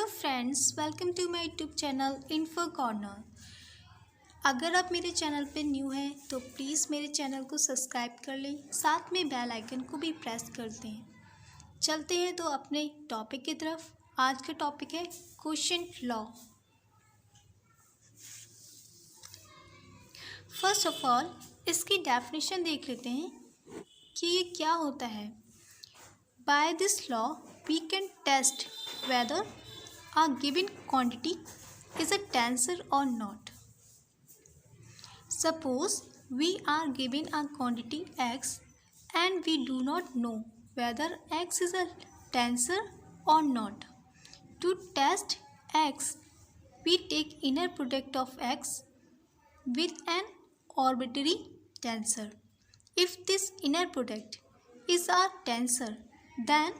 Hello friends, welcome to my YouTube channel info corner. अगर आप मेरे चैनल पे न्यू हैं तो प्लीज़ मेरे चैनल को सब्सक्राइब कर लें, साथ में बेल आइकन को भी प्रेस कर दें। चलते हैं तो अपने टॉपिक की तरफ। आज का टॉपिक है quotient law. First of all इसकी डेफिनेशन देख लेते हैं कि ये क्या होता है। By this law we can test whether a given quantity is a tensor or not. Suppose we are given a quantity x and we do not know whether x is a tensor or not. To test x, we take inner product of x with an arbitrary tensor. If this inner product is a tensor, then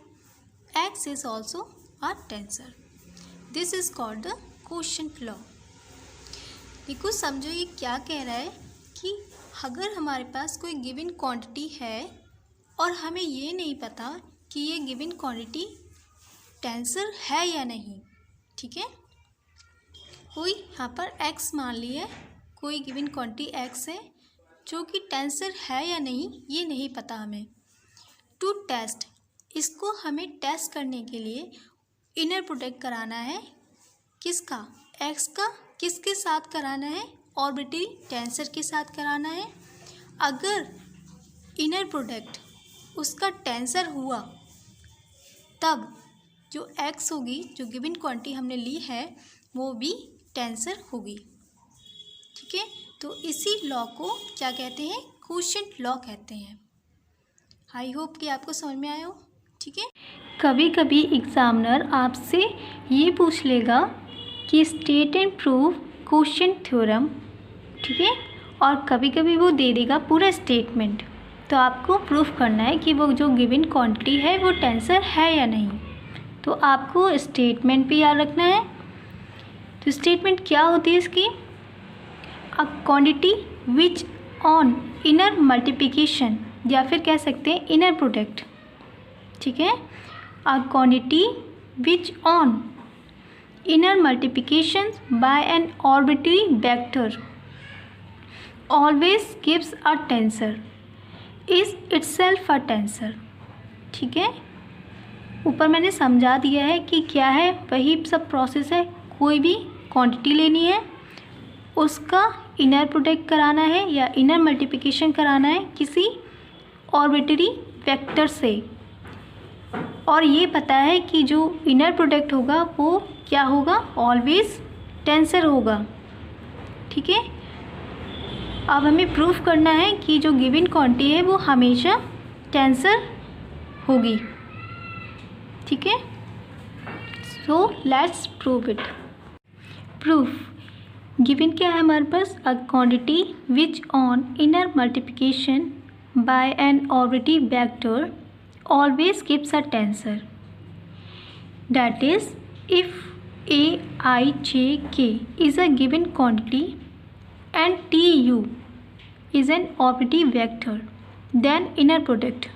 x is also a tensor. This is called the quotient law. देखो समझो ये क्या कह रहा है कि अगर हमारे पास कोई गिवन क्वांटिटी है और हमें ये नहीं पता कि ये गिवन क्वांटिटी टेंसर है या नहीं, ठीक है। कोई यहाँ पर x मान लिया, कोई गिवन क्वांटिटी x है जो कि टेंसर है या नहीं ये नहीं पता हमें। टू टेस्ट, इसको हमें टेस्ट करने के लिए इनर प्रोडक्ट कराना है। किसका? x का। किसके साथ कराना है? ऑर्बिटरी टेंसर के साथ कराना है। अगर इनर प्रोडक्ट उसका टेंसर हुआ तब जो x होगी, जो गिवन क्वांटिटी हमने ली है, वो भी टेंसर होगी, ठीक है। तो इसी लॉ को क्या कहते हैं? क्वोशिएंट लॉ कहते हैं। आई होप कि आपको समझ में आया हो, ठीक है। कभी कभी एग्जामिनर आपसे ये पूछ लेगा कि state and prove quotient theorem, ठीक है, और कभी कभी वो दे देगा पूरा स्टेटमेंट। तो आपको प्रूफ करना है कि वो जो गिवन क्वांटिटी है वो टेंसर है या नहीं। तो आपको स्टेटमेंट भी याद रखना है। तो स्टेटमेंट क्या होती है इसकी? अ quantity which on inner multiplication, या फिर कह सकते हैं इनर प्रोडक्ट, ठीक है। अ quantity which on inner multiplications by an arbitrary vector always gives a tensor is itself a tensor, ठीक है। ऊपर मैंने समझा दिया है कि क्या है, वही सब प्रोसेस है। कोई भी क्वांटिटी लेनी है, उसका इनर प्रोडक्ट कराना है या इनर मल्टीप्लिकेशन कराना है किसी आर्बिट्रेरी वेक्टर से, और ये पता है कि जो इनर प्रोडक्ट होगा वो क्या होगा? ऑलवेज टेंसर होगा, ठीक है। अब हमें प्रूफ करना है कि जो गिवन क्वांटिटी है वो हमेशा टेंसर होगी, ठीक है। So let's prove it. Proof given क्या है हमारे पास? A quantity which on inner multiplication by an arbitrary vector always gives a tensor. That is, if aijk is a given quantity and tu is an arbitrary vector, then inner product,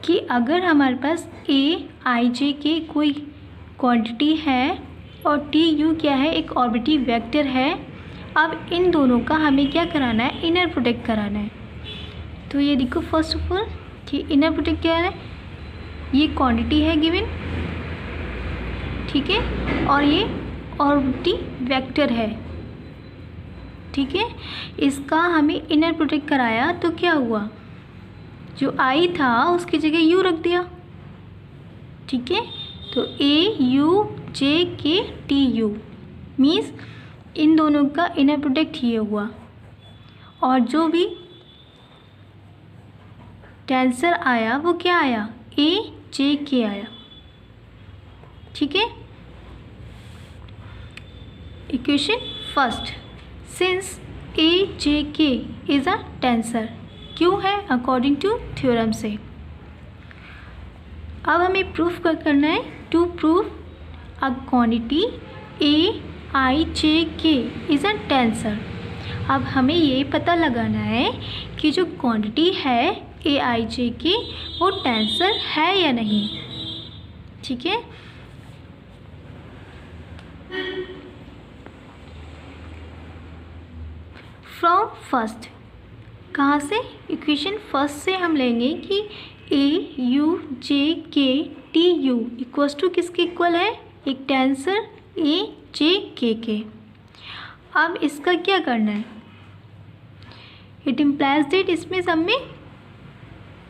कि अगर हमारे पास aijk कोई quantity है और tu क्या है? एक arbitrary vector है। अब इन दोनों का हमें क्या कराना है? इनर प्रोडक्ट कराना है। तो ये देखो फर्स्ट ऑफ ऑल कि इनर प्रोडक्ट क्या है? ये क्वांटिटी है गिवन, ठीक है, और ये आर्बिट्रेरी वेक्टर है, ठीक है। इसका हमें इनर प्रोडक्ट कराया तो क्या हुआ? जो आई था उसकी जगह यू रख दिया, ठीक है। तो ए you J K T U means in दोनों का इनर प्रोडक्ट ये हुआ, और जो भी टेंसर आया वो क्या आया? ए जे के आया, ठीक है। इक्वेशन फर्स्ट, सिंस ए जे के इज अ टेंसर, क्यों है? अकॉर्डिंग टू थ्योरम से। अब हमें प्रूफ करना है। टू प्रूव अ क्वांटिटी ए आई जे के इज अ टेंसर। अब हमें ये पता लगाना है कि जो क्वांटिटी है ए आई जे के वो टेंसर है या नहीं, ठीक है। फ्रॉम फर्स्ट, कहाँ से? इक्वेशन फर्स्ट से हम लेंगे कि ए you J K T U equals to किसके इक्वल है? एक टेंसर ए जे के। अब इसका क्या करना है? इट इम्प्लाइज दैट इसमें सब में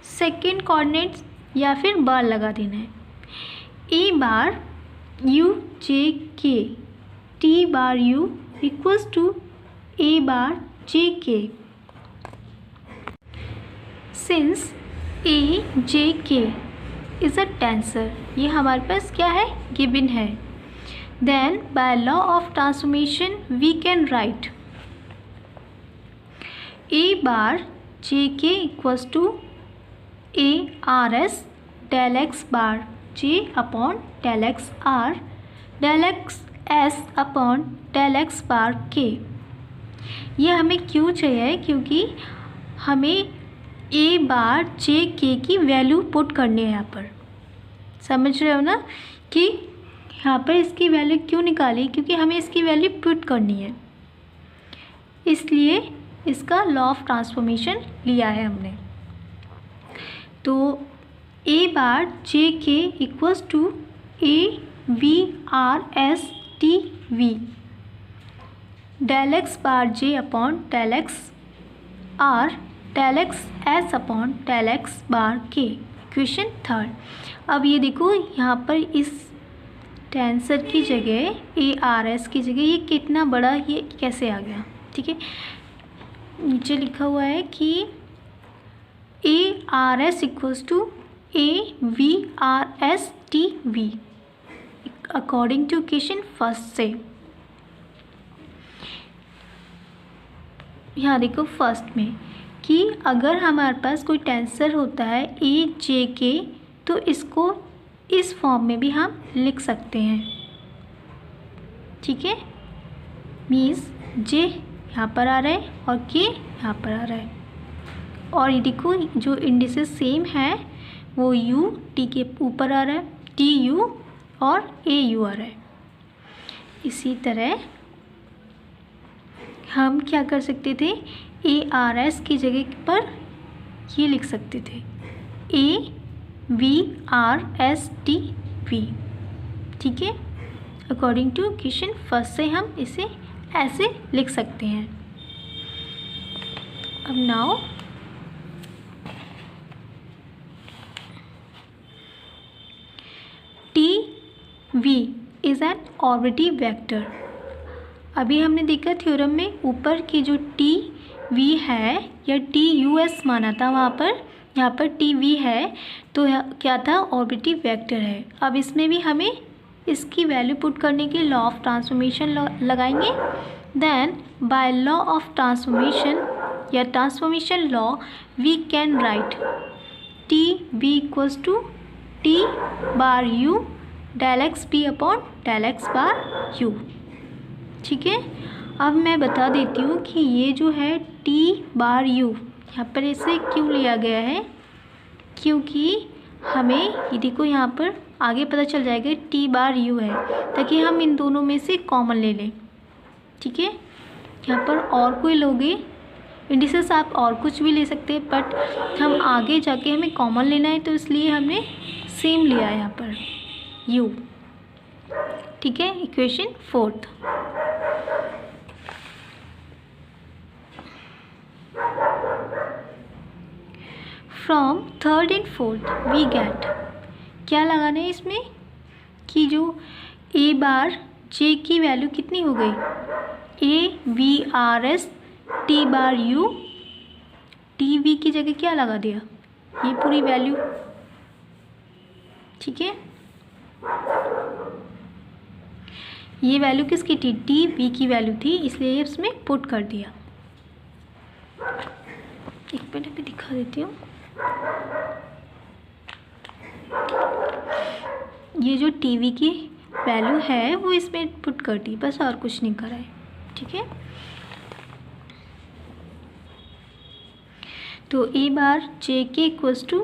सेकेंड कोऑर्डिनेट्स या फिर बार लगा देना है। ए bar U J K T bar U equals to A bar J K. Since ए जे के इज अ टेंसर, ये हमारे पास क्या है? गिवन है। Then by law of transformation we can write A bar J K equals to A R S del X bar J upon del X R del X S upon del X bar K. ये हमें क्यों चाहिए? क्योंकि हमें ए bar J के की value put करनी है यहाँ पर। समझ रहे हो ना कि यहाँ पर इसकी वैल्यू क्यों निकाली? क्योंकि हमें इसकी वैल्यू पुट करनी है, इसलिए इसका लॉ ऑफ ट्रांसफॉर्मेशन लिया है हमने। तो ए bar J K equals to A V R S T V del X bar J upon del X R del X S upon del X bar K. Equation third. अब ये देखो यहाँ पर इस टेंसर की जगह ए आर एस की जगह ये कितना बड़ा, ये कैसे आ गया? ठीक है, नीचे लिखा हुआ है कि A R S equals to A V R S T V according to equation first से। यहाँ देखो फर्स्ट में कि अगर हमारे पास कोई टेंसर होता है ए जे के, तो इसको इस फॉर्म में भी हम लिख सकते हैं। ठीक है, मीन्स जे यहाँ पर आ रहा है और के यहाँ पर आ रहा है, और ये देखो जो इंडिसेस सेम है वो यू टी के ऊपर आ रहा है, टी यू और ए यू आ रहा है। इसी तरह हम क्या कर सकते थे? ए आर एस की जगह पर ये लिख सकते थे ए V R S T we. ठीक है, अकॉर्डिंग टू इक्वेशन फर्स्ट से हम इसे ऐसे लिख सकते हैं। अब now T V is an arbitrary vector. अभी हमने देखा थ्योरम में ऊपर की जो टी वी है या टी यू एस माना था वहाँ पर, यहाँ पर टी वी है तो क्या था? ऑर्बिटरी वेक्टर है। अब इसमें भी हमें इसकी वैल्यू पुट करने के लॉ ऑफ ट्रांसफॉर्मेशन लगाएंगे। Then by law of transformation या transformation law we can write T V equals to T bar U del X B upon del X bar U. ठीक है, अब मैं बता देती हूँ कि ये जो है टी बार यू यहाँ पर इसे क्यों लिया गया है, क्योंकि हमें ये देखो यहाँ पर आगे पता चल जाएगा टी बार यू है, ताकि हम इन दोनों में से कॉमन ले लें। ठीक है, यहाँ पर और कोई लोगे इंडिसेस आप और कुछ भी ले सकते हैं, बट हम आगे जाके हमें कॉमन लेना है तो इसलिए हमने सेम लिया है यहाँ पर यू। ठीक है, equation fourth. From third and fourth we get, क्या लगाना है इसमें कि जो ए बार जे की वैल्यू कितनी हो गई? ए V R S T bar you, T V की जगह क्या लगा दिया? ये पूरी वैल्यू। ठीक है, ये वैल्यू किसकी थी? टी वी की वैल्यू थी, इसलिए इसमें पुट कर दिया। एक मिनट में दिखा देती हूँ। ये जो टीवी की वैल्यू है वो इसमें पुट कर दी, बस और कुछ नहीं करा है। ठीक है, तो ए bar J K equals to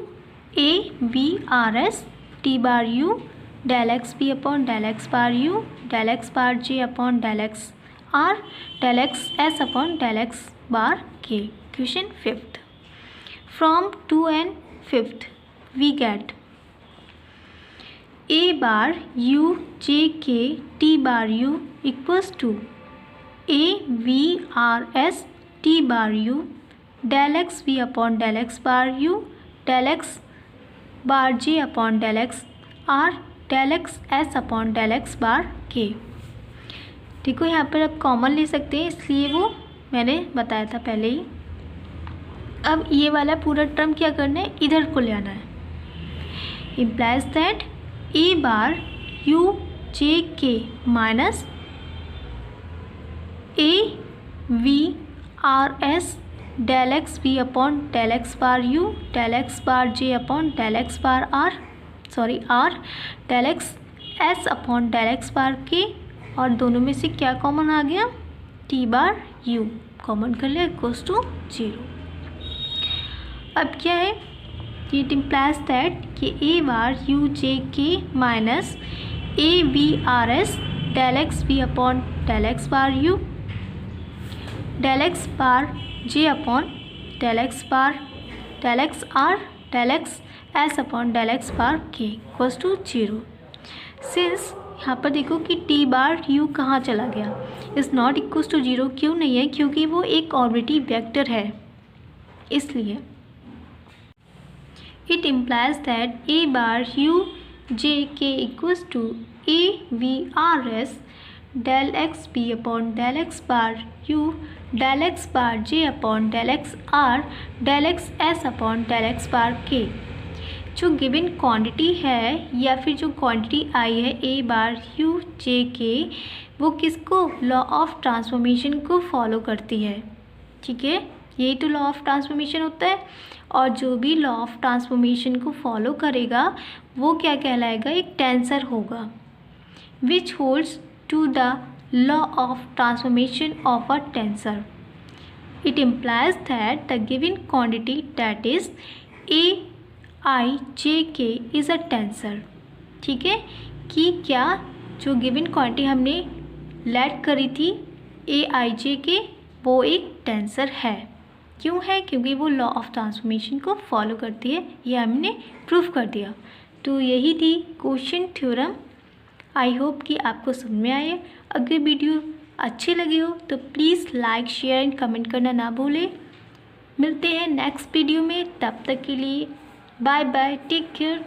A V R S T bar U del X B upon del X bar U del X bar J upon del X R del X S upon del X bar k. Question 5th. From 2 and 5th we get a bar u j k t bar u equals to a v r s t bar u del x v upon del x bar u del x bar j upon del x r del x s upon del x bar k. देखो यहाँ पर अब common ले सकते हैं, इसलिए वो मैंने बताया था पहले ही. अब ये वाला पूरा टर्म क्या करना है, इधर को ले आना है. Implies that A bar U J K minus A V R S del X V upon del X bar U del X bar J upon del X bar R del X S upon del X bar K. और दोनों में से क्या common आ गया, T bar you common कर लिया equals to 0. अब क्या है, इट इम्प्लाइज दैट कि ए bar U J K minus A V R S del X V upon del X bar U del X bar J upon del X bar del X R del X S upon del X bar K equals to 0. Since यहाँ पर देखो कि T bar you कहाँ चला गया, is not equals to 0. क्यों नहीं है, क्योंकि वो एक ऑर्बिटरी वेक्टर है, इसलिए. It implies that A bar U J K equals to A V R S del X B upon del X bar U del X bar J upon del X R del X S upon del X bar K. जो given quantity है या फिर जो quantity आई है ए bar U J के, वो किसको, law of transformation को फॉलो करती है. ठीक है, यही तो लॉ ऑफ ट्रांसफॉर्मेशन होता है. और जो भी लॉ ऑफ ट्रांसफॉर्मेशन को फॉलो करेगा वो क्या कहलाएगा, एक टेंसर होगा. Which holds to the law of transformation of a tensor. It implies that the given quantity, that is a I j k is a tensor. ठीक है, कि क्या जो गिवन क्वांटिटी हमने लेट करी थी ए आई जे के, वो एक टेंसर है. क्यों है, क्योंकि वो लॉ ऑफ ट्रांसफॉर्मेशन को फॉलो करती है. ये हमने प्रूफ कर दिया. तो यही थी क्वेश्चन थ्योरम. आई होप कि आपको समझ में आए. अगर वीडियो अच्छे लगे हो तो please like share and comment करना ना भूलें. मिलते हैं नेक्स्ट वीडियो में, तब तक के लिए बाय बाय, टेक केयर.